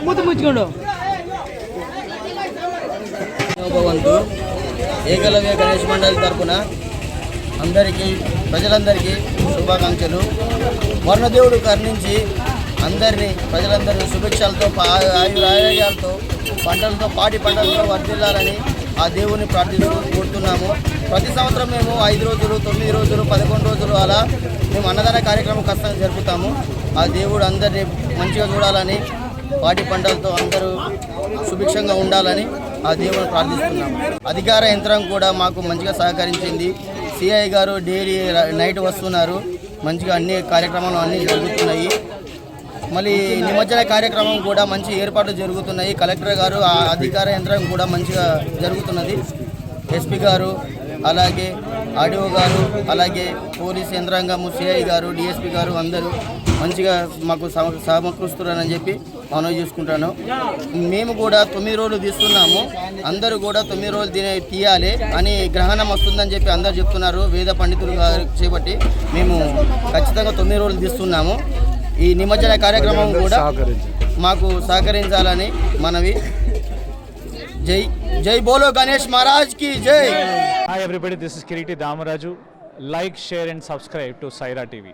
మూతి ముచ్చుకోండు. భగవంతు ఏకలవ్య గణేష్ మండలి తరపున అందరికీ ప్రజలందరికీ శుభాకాంక్షలు. వర్ణదేవుడు కరుణించి అందరినీ ప్రజలందరూ శుభేచ్ఛలతో ఆయురారోగ్యాలతో పంటలతో పాడి పంటలతో వర్ధిల్లాలని ఆ దేవుని ప్రార్థిస్తూ కోరుతున్నాము. ప్రతి సంవత్సరం మేము 5 రోజులు 9 రోజులు 11 రోజులు అలా మేము అన్నదాన కార్యక్రమం ఖచ్చితంగా జరుపుతాము. ఆ దేవుడు అందరినీ మంచిగా చూడాలని పాడి పంటలతో అందరూ సుభిక్షంగా ఉండాలని ఆ దేవుని ప్రార్థిస్తున్నాము. అధికార యంత్రం కూడా మాకు మంచిగా సహకరించింది. సిఐ గారు డైలీ నైట్ వస్తున్నారు. మంచిగా అన్ని కార్యక్రమాలు అన్నీ జరుగుతున్నాయి. మళ్ళీ నిమజ్జన కార్యక్రమం కూడా మంచి ఏర్పాట్లు జరుగుతున్నాయి. కలెక్టర్ గారు ఆ అధికార యంత్రం కూడా మంచిగా జరుగుతున్నది. ఎస్పీ గారు అలాగే ఆర్డీఓ గారు అలాగే పోలీస్ యంత్రాంగము సిఐ గారు డిఎస్పీ గారు అందరూ మంచిగా మాకు సమకూరుస్తున్నారని చెప్పి మనవి చేసుకుంటాను. మేము కూడా 9 రోజులు తీస్తున్నాము. అందరూ కూడా 9 రోజులు తీయాలి అని గ్రహణం వస్తుందని చెప్పి అందరు చెప్తున్నారు. వేద పండితులు చేపట్టి మేము ఖచ్చితంగా 9 రోజులు తీస్తున్నాము. ఈ నిమజ్జన కార్యక్రమం కూడా మాకు సహకరించాలని మనవి. జై జై బోలో గణేష్ మహారాజ్ కి జై. Hi everybody, this is Kiriti Damaraju. Like, share and subscribe to Saira TV.